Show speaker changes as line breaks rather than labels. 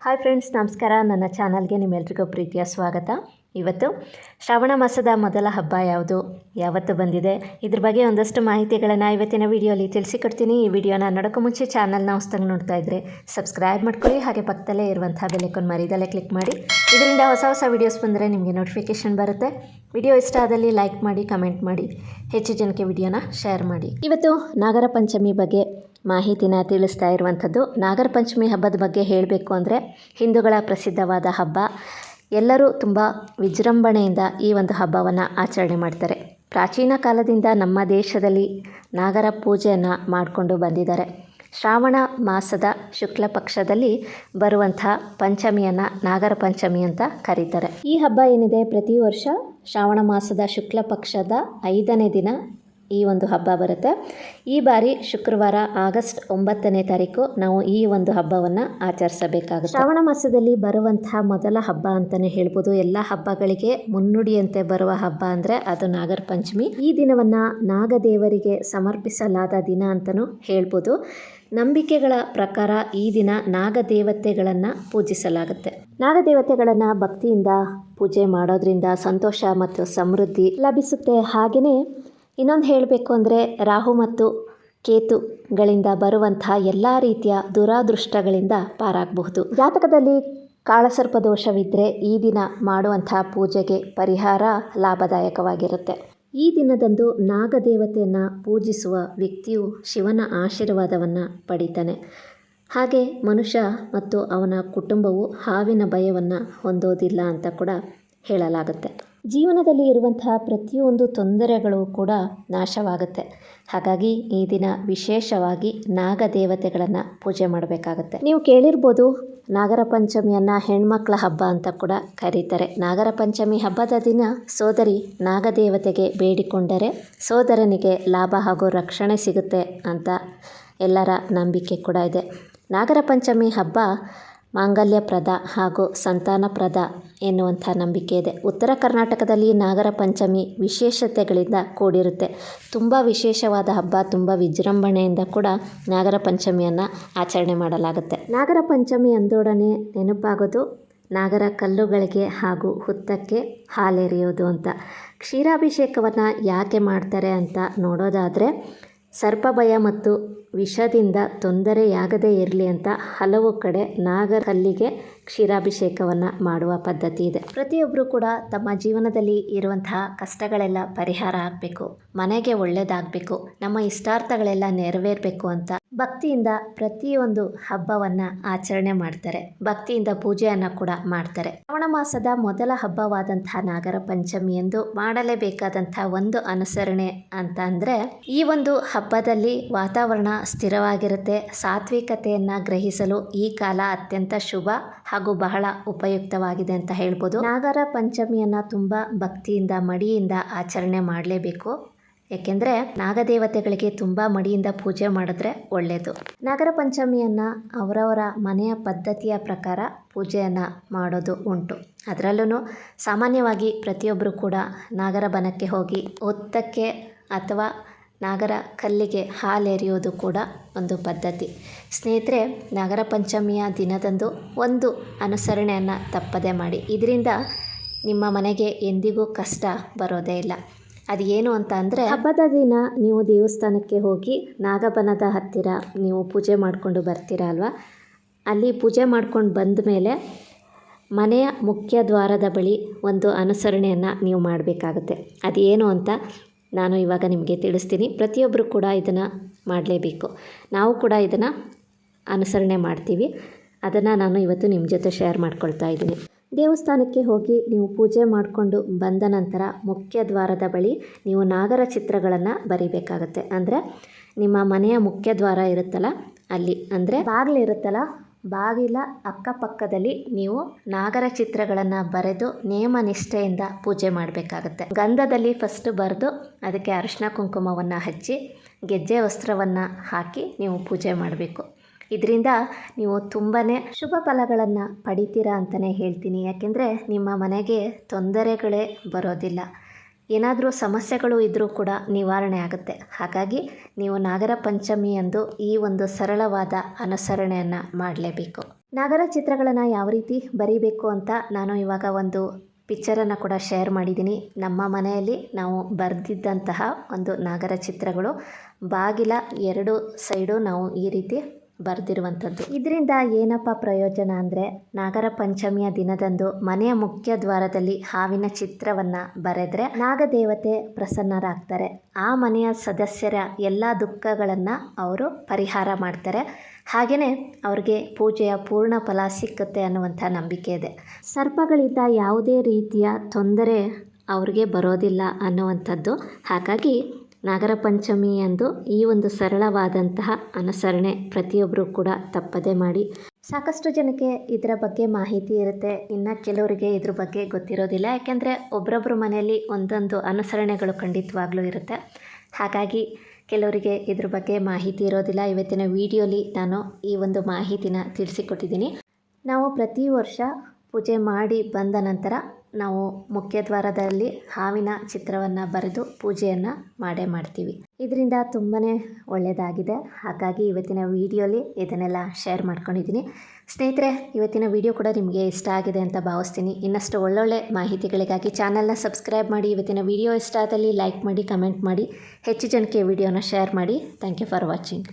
Hi friends, ನಮಸ್ಕಾರ. ನನ್ನ ಚಾನಲ್ಗೆ ನಿಮ್ಮೆಲ್ರಿಗೂ ಪ್ರೀತಿಯ ಸ್ವಾಗತ. ಇವತ್ತು ಶ್ರಾವಣ ಮಾಸದ ಮೊದಲ ಹಬ್ಬ ಯಾವುದು, ಯಾವತ್ತು ಬಂದಿದೆ, ಇದ್ರ ಬಗ್ಗೆ ಒಂದಷ್ಟು ಮಾಹಿತಿಗಳನ್ನು ಇವತ್ತಿನ ವಿಡಿಯೋಲಿ ತಿಳಿಸಿಕೊಡ್ತೀನಿ. ಈ ವಿಡಿಯೋನ ನೋಡೋಕ್ಕೂ ಮುಂಚೆ ಚಾನಲ್ನ ಹೊಸದಾಗಿ ನೋಡ್ತಾ ಇದ್ದರೆ ಸಬ್ಸ್ಕ್ರೈಬ್ ಮಾಡ್ಕೊಳ್ಳಿ. ಹಾಗೆ ಪಕ್ಕದಲ್ಲೇ ಇರುವಂಥ ಬೆಲ್ಲೈಕಾನ್ ಮರಿದಲ್ಲೇ ಕ್ಲಿಕ್ ಮಾಡಿ. ಇದರಿಂದ ಹೊಸ ಹೊಸ ವೀಡಿಯೋಸ್ ಬಂದರೆ ನಿಮಗೆ ನೋಟಿಫಿಕೇಷನ್ ಬರುತ್ತೆ. ವಿಡಿಯೋ ಇಷ್ಟ ಆದಲ್ಲಿ ಲೈಕ್ ಮಾಡಿ, ಕಮೆಂಟ್ ಮಾಡಿ, ಹೆಚ್ಚು ಜನಕ್ಕೆ ವಿಡಿಯೋನ ಶೇರ್ ಮಾಡಿ. ಇವತ್ತು ನಾಗರ ಪಂಚಮಿ ಬಗ್ಗೆ ಮಾಹಿತಿನ ತಿಳಿಸ್ತಾ ಇರುವಂಥದ್ದು. ನಾಗರ ಪಂಚಮಿ ಹಬ್ಬದ ಬಗ್ಗೆ ಹೇಳಬೇಕು ಅಂದರೆ ಹಿಂದೂಗಳ ಪ್ರಸಿದ್ಧವಾದ ಹಬ್ಬ. ಎಲ್ಲರೂ ತುಂಬ ವಿಜೃಂಭಣೆಯಿಂದ ಈ ಒಂದು ಹಬ್ಬವನ್ನು ಆಚರಣೆ ಮಾಡ್ತಾರೆ. ಪ್ರಾಚೀನ ಕಾಲದಿಂದ ನಮ್ಮ ದೇಶದಲ್ಲಿ ನಾಗರ ಪೂಜೆಯನ್ನು ಮಾಡಿಕೊಂಡು ಬಂದಿದ್ದಾರೆ. ಶ್ರಾವಣ ಮಾಸದ ಶುಕ್ಲ ಪಕ್ಷದಲ್ಲಿ ಬರುವಂಥ ಪಂಚಮಿಯನ್ನು ನಾಗರ ಪಂಚಮಿ ಅಂತ ಕರೀತಾರೆ. ಈ ಹಬ್ಬ ಏನಿದೆ ಪ್ರತಿ ವರ್ಷ ಶ್ರಾವಣ ಮಾಸದ ಶುಕ್ಲ ಪಕ್ಷದ 5ನೇ ದಿನ ಈ ಒಂದು ಹಬ್ಬ ಬರುತ್ತೆ. ಈ ಬಾರಿ ಶುಕ್ರವಾರ ಆಗಸ್ಟ್ 9ನೇ ತಾರೀಕು ನಾವು ಈ ಒಂದು ಹಬ್ಬವನ್ನು ಆಚರಿಸಬೇಕಾಗುತ್ತೆ. ಶ್ರಾವಣ ಮಾಸದಲ್ಲಿ ಬರುವಂಥ ಮೊದಲ ಹಬ್ಬ ಅಂತಲೇ ಹೇಳ್ಬೋದು. ಎಲ್ಲ ಹಬ್ಬಗಳಿಗೆ ಮುನ್ನುಡಿಯಂತೆ ಬರುವ ಹಬ್ಬ ಅಂದರೆ ಅದು ನಾಗರ ಪಂಚಮಿ. ಈ ದಿನವನ್ನು ನಾಗದೇವರಿಗೆ ಸಮರ್ಪಿಸಲಾದ ದಿನ ಅಂತಲೂ ಹೇಳ್ಬೋದು. ನಂಬಿಕೆಗಳ ಪ್ರಕಾರ ಈ ದಿನ ನಾಗದೇವತೆಗಳನ್ನು ಪೂಜಿಸಲಾಗುತ್ತೆ. ನಾಗದೇವತೆಗಳನ್ನು ಭಕ್ತಿಯಿಂದ ಪೂಜೆ ಮಾಡೋದ್ರಿಂದ ಸಂತೋಷ ಮತ್ತು ಸಮೃದ್ಧಿ ಲಭಿಸುತ್ತೆ. ಹಾಗೆಯೇ ಇನ್ನೊಂದು ಹೇಳಬೇಕು ಅಂದರೆ ರಾಹು ಮತ್ತು ಕೇತುಗಳಿಂದ ಬರುವಂಥ ಎಲ್ಲ ರೀತಿಯ ದುರಾದೃಷ್ಟಗಳಿಂದ ಪಾರಾಗಬಹುದು. ಜಾತಕದಲ್ಲಿ ಕಾಳಸರ್ಪ ದೋಷವಿದ್ದರೆ ಈ ದಿನ ಮಾಡುವಂಥ ಪೂಜೆಗೆ ಪರಿಹಾರ ಲಾಭದಾಯಕವಾಗಿರುತ್ತೆ. ಈ ದಿನದಂದು ನಾಗದೇವತೆಯನ್ನು ಪೂಜಿಸುವ ವ್ಯಕ್ತಿಯು ಶಿವನ ಆಶೀರ್ವಾದವನ್ನು ಪಡಿತಾನೆ. ಹಾಗೆ ಮನುಷ್ಯ ಮತ್ತು ಅವನ ಕುಟುಂಬವು ಹಾವಿನ ಭಯವನ್ನು ಹೊಂದೋದಿಲ್ಲ ಅಂತ ಕೂಡ ಹೇಳಲಾಗುತ್ತೆ. ಜೀವನದಲ್ಲಿ ಇರುವಂತಹ ಪ್ರತಿಯೊಂದು ತೊಂದರೆಗಳು ಕೂಡ ನಾಶವಾಗುತ್ತೆ. ಹಾಗಾಗಿ ಈ ದಿನ ವಿಶೇಷವಾಗಿ ನಾಗದೇವತೆಗಳನ್ನು ಪೂಜೆ ಮಾಡಬೇಕಾಗತ್ತೆ. ನೀವು ಕೇಳಿರ್ಬೋದು, ನಾಗರ ಪಂಚಮಿಯನ್ನು ಹೆಣ್ಮಕ್ಳ ಹಬ್ಬ ಅಂತ ಕೂಡ ಕರೀತಾರೆ. ನಾಗರ ಪಂಚಮಿ ಹಬ್ಬದ ದಿನ ಸೋದರಿ ನಾಗದೇವತೆಗೆ ಬೇಡಿಕೊಂಡರೆ ಸೋದರನಿಗೆ ಲಾಭ ಹಾಗೂ ರಕ್ಷಣೆ ಸಿಗುತ್ತೆ ಅಂತ ಎಲ್ಲರ ನಂಬಿಕೆ ಕೂಡ ಇದೆ. ನಾಗರ ಪಂಚಮಿ ಹಬ್ಬ ಮಾಂಗಲ್ಯಪ್ರದ ಹಾಗೂ ಸಂತಾನಪ್ರದ ಎನ್ನುವಂಥ ನಂಬಿಕೆ ಇದೆ. ಉತ್ತರ ಕರ್ನಾಟಕದಲ್ಲಿ ನಾಗರ ಪಂಚಮಿ ವಿಶೇಷತೆಗಳಿಂದ ಕೂಡಿರುತ್ತೆ. ತುಂಬ ವಿಶೇಷವಾದ ಹಬ್ಬ. ತುಂಬ ವಿಜೃಂಭಣೆಯಿಂದ ಕೂಡ ನಾಗರ ಪಂಚಮಿಯನ್ನು ಆಚರಣೆ ಮಾಡಲಾಗುತ್ತೆ. ನಾಗರ ಪಂಚಮಿ ಅಂದೊಡನೆ ನೆನಪಾಗೋದು ನಾಗರ ಕಲ್ಲುಗಳಿಗೆ ಹಾಗೂ ಹುತ್ತಕ್ಕೆ ಹಾಲೆರೆಯೋದು ಅಂತ. ಕ್ಷೀರಾಭಿಷೇಕವನ್ನು ಯಾಕೆ ಮಾಡ್ತಾರೆ ಅಂತ ನೋಡೋದಾದರೆ ಸರ್ಪಭಯ ಮತ್ತು ವಿಷದಿಂದ ತೊಂದರೆಯಾಗದೇ ಇರಲಿ ಅಂತ ಹಲವು ಕಡೆ ನಾಗರ ಕಲ್ಲಿಗೆ ಕ್ಷೀರಾಭಿಷೇಕವನ್ನು ಮಾಡುವ ಪದ್ಧತಿ ಇದೆ. ಪ್ರತಿಯೊಬ್ಬರು ಕೂಡ ತಮ್ಮ ಜೀವನದಲ್ಲಿ ಇರುವಂತಹ ಕಷ್ಟಗಳೆಲ್ಲ ಪರಿಹಾರ ಆಗಬೇಕು, ಮನೆಗೆ ಒಳ್ಳೆಯದಾಗಬೇಕು, ನಮ್ಮ ಇಷ್ಟಾರ್ಥಗಳೆಲ್ಲ ನೆರವೇರಬೇಕು ಅಂತ ಭಕ್ತಿಯಿಂದ ಪ್ರತಿಯೊಂದು ಹಬ್ಬವನ್ನು ಆಚರಣೆ ಮಾಡ್ತಾರೆ. ಭಕ್ತಿಯಿಂದ ಪೂಜೆಯನ್ನು ಕೂಡ ಮಾಡ್ತಾರೆ. ಶ್ರಾವಣ ಮಾಸದ ಮೊದಲ ಹಬ್ಬವಾದಂತಹ ನಾಗರ ಪಂಚಮಿಯಂದು ಮಾಡಲೇಬೇಕಾದಂಥ ಒಂದು ಅನುಸರಣೆ ಅಂತ ಅಂದರೆ ಈ ಒಂದು ಹಬ್ಬದಲ್ಲಿ ವಾತಾವರಣ ಸ್ಥಿರವಾಗಿರುತ್ತೆ. ಸಾತ್ವಿಕತೆಯನ್ನು ಗ್ರಹಿಸಲು ಈ ಕಾಲ ಅತ್ಯಂತ ಶುಭ ಹಾಗೂ ಬಹಳ ಉಪಯುಕ್ತವಾಗಿದೆ ಅಂತ ಹೇಳ್ಬೋದು. ನಾಗರ ಪಂಚಮಿಯನ್ನು ತುಂಬ ಭಕ್ತಿಯಿಂದ ಮಡಿಯಿಂದ ಆಚರಣೆ ಮಾಡಲೇಬೇಕು. ಯಾಕೆಂದರೆ ನಾಗದೇವತೆಗಳಿಗೆ ತುಂಬ ಮಡಿಯಿಂದ ಪೂಜೆ ಮಾಡಿದ್ರೆ ಒಳ್ಳೆಯದು. ನಾಗರ ಪಂಚಮಿಯನ್ನು ಅವರವರ ಮನೆಯ ಪದ್ಧತಿಯ ಪ್ರಕಾರ ಪೂಜೆಯನ್ನು ಮಾಡೋದು ಉಂಟು. ಅದರಲ್ಲೂ ಸಾಮಾನ್ಯವಾಗಿ ಪ್ರತಿಯೊಬ್ಬರು ಕೂಡ ನಾಗರ ಬನಕ್ಕೆ ಹೋಗಿ ಹುತ್ತಕ್ಕೆ ಅಥವಾ ನಾಗರ ಕಲ್ಲಿಗೆ ಹಾಲೆರೆಯೋದು ಕೂಡ ಒಂದು ಪದ್ಧತಿ. ಸ್ನೇಹಿತರೆ, ನಾಗರ ಪಂಚಮಿಯ ದಿನದಂದು ಒಂದು ಅನುಸರಣೆಯನ್ನು ತಪ್ಪದೇ ಮಾಡಿ. ಇದರಿಂದ ನಿಮ್ಮ ಮನೆಗೆ ಎಂದಿಗೂ ಕಷ್ಟ ಬರೋದೇ ಇಲ್ಲ. ಅದು ಏನು ಅಂತ ಅಂದರೆ ಹಬ್ಬದ ದಿನ ನೀವು ದೇವಸ್ಥಾನಕ್ಕೆ ಹೋಗಿ ನಾಗಬನದ ಹತ್ತಿರ ನೀವು ಪೂಜೆ ಮಾಡಿಕೊಂಡು ಬರ್ತೀರ ಅಲ್ವಾ. ಅಲ್ಲಿ ಪೂಜೆ ಮಾಡ್ಕೊಂಡು ಬಂದ ಮೇಲೆ ಮನೆಯ ಮುಖ್ಯ ದ್ವಾರದ ಬಳಿ ಒಂದು ಅನುಸರಣೆಯನ್ನು ನೀವು ಮಾಡಬೇಕಾಗುತ್ತೆ. ಅದೇನು ಅಂತ ನಾನು ಇವಾಗ ನಿಮಗೆ ತಿಳಿಸ್ತೀನಿ. ಪ್ರತಿಯೊಬ್ಬರು ಕೂಡ ಇದನ್ನು ಮಾಡಲೇಬೇಕು. ನಾವು ಕೂಡ ಇದನ್ನು ಅನುಸರಣೆ ಮಾಡ್ತೀವಿ. ಅದನ್ನು ನಾನು ಇವತ್ತು ನಿಮ್ಮ ಜೊತೆ ಶೇರ್ ಮಾಡ್ಕೊಳ್ತಾ ಇದ್ದೀನಿ. ದೇವಸ್ಥಾನಕ್ಕೆ ಹೋಗಿ ನೀವು ಪೂಜೆ ಮಾಡಿಕೊಂಡು ಬಂದ ನಂತರ ಮುಖ್ಯ ದ್ವಾರದ ಬಳಿ ನೀವು ನಾಗರ ಚಿತ್ರಗಳನ್ನು ಬರಿಬೇಕಾಗತ್ತೆ. ಅಂದರೆ ನಿಮ್ಮ ಮನೆಯ ಮುಖ್ಯ ದ್ವಾರ ಇರುತ್ತಲ್ಲ ಅಲ್ಲಿ, ಅಂದರೆ ಬಾಗಿಲು ಇರುತ್ತಲ್ಲ, ಬಾಗಿಲ ಅಕ್ಕಪಕ್ಕದಲ್ಲಿ ನೀವು ನಾಗರ ಚಿತ್ರಗಳನ್ನು ಬರೆದು ನೇಮ ನಿಷ್ಠೆಯಿಂದ ಪೂಜೆ ಮಾಡಬೇಕಾಗತ್ತೆ. ಗಂಧದಲ್ಲಿ ಫಸ್ಟ್ ಬರೆದು ಅದಕ್ಕೆ ಅರಿಶಿನ ಕುಂಕುಮವನ್ನು ಹಚ್ಚಿ ಗೆಜ್ಜೆ ವಸ್ತ್ರವನ್ನು ಹಾಕಿ ನೀವು ಪೂಜೆ ಮಾಡಬೇಕು. ಇದರಿಂದ ನೀವು ತುಂಬಾ ಶುಭ ಫಲಗಳನ್ನು ಪಡಿತೀರಾ ಅಂತಲೇ ಹೇಳ್ತೀನಿ. ಯಾಕೆಂದರೆ ನಿಮ್ಮ ಮನೆಗೆ ತೊಂದರೆಗಳೇ ಬರೋದಿಲ್ಲ. ಏನಾದರೂ ಸಮಸ್ಯೆಗಳು ಇದ್ದರೂ ಕೂಡ ನಿವಾರಣೆ ಆಗುತ್ತೆ. ಹಾಗಾಗಿ ನೀವು ನಾಗರ ಪಂಚಮಿಯಂದು ಈ ಒಂದು ಸರಳವಾದ ಅನುಸರಣೆಯನ್ನು ಮಾಡಲೇಬೇಕು. ನಾಗರ ಚಿತ್ರಗಳನ್ನು ಯಾವ ರೀತಿ ಬರೀಬೇಕು ಅಂತ ನಾನು ಇವಾಗ ಒಂದು ಪಿಕ್ಚರನ್ನು ಕೂಡ ಶೇರ್ ಮಾಡಿದ್ದೀನಿ. ನಮ್ಮ ಮನೆಯಲ್ಲಿ ನಾವು ಬರೆದಿದ್ದಂತಹ ಒಂದು ನಾಗರ ಚಿತ್ರಗಳು, ಬಾಗಿಲ 2 ಸೈಡು ನಾವು ಈ ರೀತಿ ಬರೆದಿರುವಂಥದ್ದು. ಇದರಿಂದ ಏನಪ್ಪ ಪ್ರಯೋಜನ ಅಂದರೆ, ನಾಗರ ಪಂಚಮಿಯ ದಿನದಂದು ಮನೆಯ ಮುಖ್ಯ ದ್ವಾರದಲ್ಲಿ ಹಾವಿನ ಚಿತ್ರವನ್ನು ಬರೆದ್ರೆ ನಾಗದೇವತೆ ಪ್ರಸನ್ನರಾಗ್ತಾರೆ. ಆ ಮನೆಯ ಸದಸ್ಯರ ಎಲ್ಲ ದುಃಖಗಳನ್ನು ಅವರು ಪರಿಹಾರ ಮಾಡ್ತಾರೆ. ಹಾಗೆಯೇ ಅವ್ರಿಗೆ ಪೂಜೆಯ ಪೂರ್ಣ ಫಲ ಸಿಕ್ಕುತ್ತೆ ಅನ್ನುವಂಥ ನಂಬಿಕೆ ಇದೆ. ಸರ್ಪಗಳಿಂದ ಯಾವುದೇ ರೀತಿಯ ತೊಂದರೆ ಅವ್ರಿಗೆ ಬರೋದಿಲ್ಲ ಅನ್ನುವಂಥದ್ದು. ಹಾಗಾಗಿ ನಾಗರ ಪಂಚಮಿಯಂದು ಈ ಒಂದು ಸರಳವಾದಂತಹ ಅನುಸರಣೆ ಪ್ರತಿಯೊಬ್ಬರು ಕೂಡ ತಪ್ಪದೇ ಮಾಡಿ. ಸಾಕಷ್ಟು ಜನಕ್ಕೆ ಇದರ ಬಗ್ಗೆ ಮಾಹಿತಿ ಇರುತ್ತೆ, ಇನ್ನು ಕೆಲವರಿಗೆ ಇದ್ರ ಬಗ್ಗೆ ಗೊತ್ತಿರೋದಿಲ್ಲ. ಯಾಕೆಂದರೆ ಒಬ್ಬರೊಬ್ಬರು ಮನೆಯಲ್ಲಿ ಒಂದೊಂದು ಅನುಸರಣೆಗಳು ಖಂಡಿತವಾಗ್ಲೂ ಇರುತ್ತೆ. ಹಾಗಾಗಿ ಕೆಲವರಿಗೆ ಇದ್ರ ಬಗ್ಗೆ ಮಾಹಿತಿ ಇರೋದಿಲ್ಲ. ಇವತ್ತಿನ ವಿಡಿಯೋಲಿ ನಾನು ಈ ಒಂದು ಮಾಹಿತಿನ ತಿಳಿಸಿಕೊಟ್ಟಿದ್ದೀನಿ. ನಾವು ಪ್ರತಿ ವರ್ಷ ಪೂಜೆ ಮಾಡಿ ಬಂದ ನಂತರ ನಾವು ಮುಖ್ಯ ದ್ವಾರದಲ್ಲಿ ಹಾವಿನ ಚಿತ್ರವನ್ನು ಬರೆದು ಪೂಜೆಯನ್ನು ಮಾಡೇ ಮಾಡ್ತೀವಿ. ಇದರಿಂದ ತುಂಬಾ ಒಳ್ಳೆಯದಾಗಿದೆ. ಹಾಗಾಗಿ ಇವತ್ತಿನ ವಿಡಿಯೋಲಿ ಇದನ್ನೆಲ್ಲ ಶೇರ್ ಮಾಡ್ಕೊಂಡಿದ್ದೀನಿ. ಸ್ನೇಹಿತರೆ, ಇವತ್ತಿನ ವಿಡಿಯೋ ಕೂಡ ನಿಮಗೆ ಇಷ್ಟ ಆಗಿದೆ ಅಂತ ಭಾವಿಸ್ತೀನಿ. ಇನ್ನಷ್ಟು ಒಳ್ಳೊಳ್ಳೆ ಮಾಹಿತಿಗಳಿಗಾಗಿ ಚಾನಲ್ನ ಸಬ್ಸ್ಕ್ರೈಬ್ ಮಾಡಿ. ಇವತ್ತಿನ ವಿಡಿಯೋ ಇಷ್ಟ ಆದಲ್ಲಿ ಲೈಕ್ ಮಾಡಿ, ಕಮೆಂಟ್ ಮಾಡಿ, ಹೆಚ್ಚು ಜನಕ್ಕೆ ವಿಡಿಯೋನ ಶೇರ್ ಮಾಡಿ. Thank you for watching.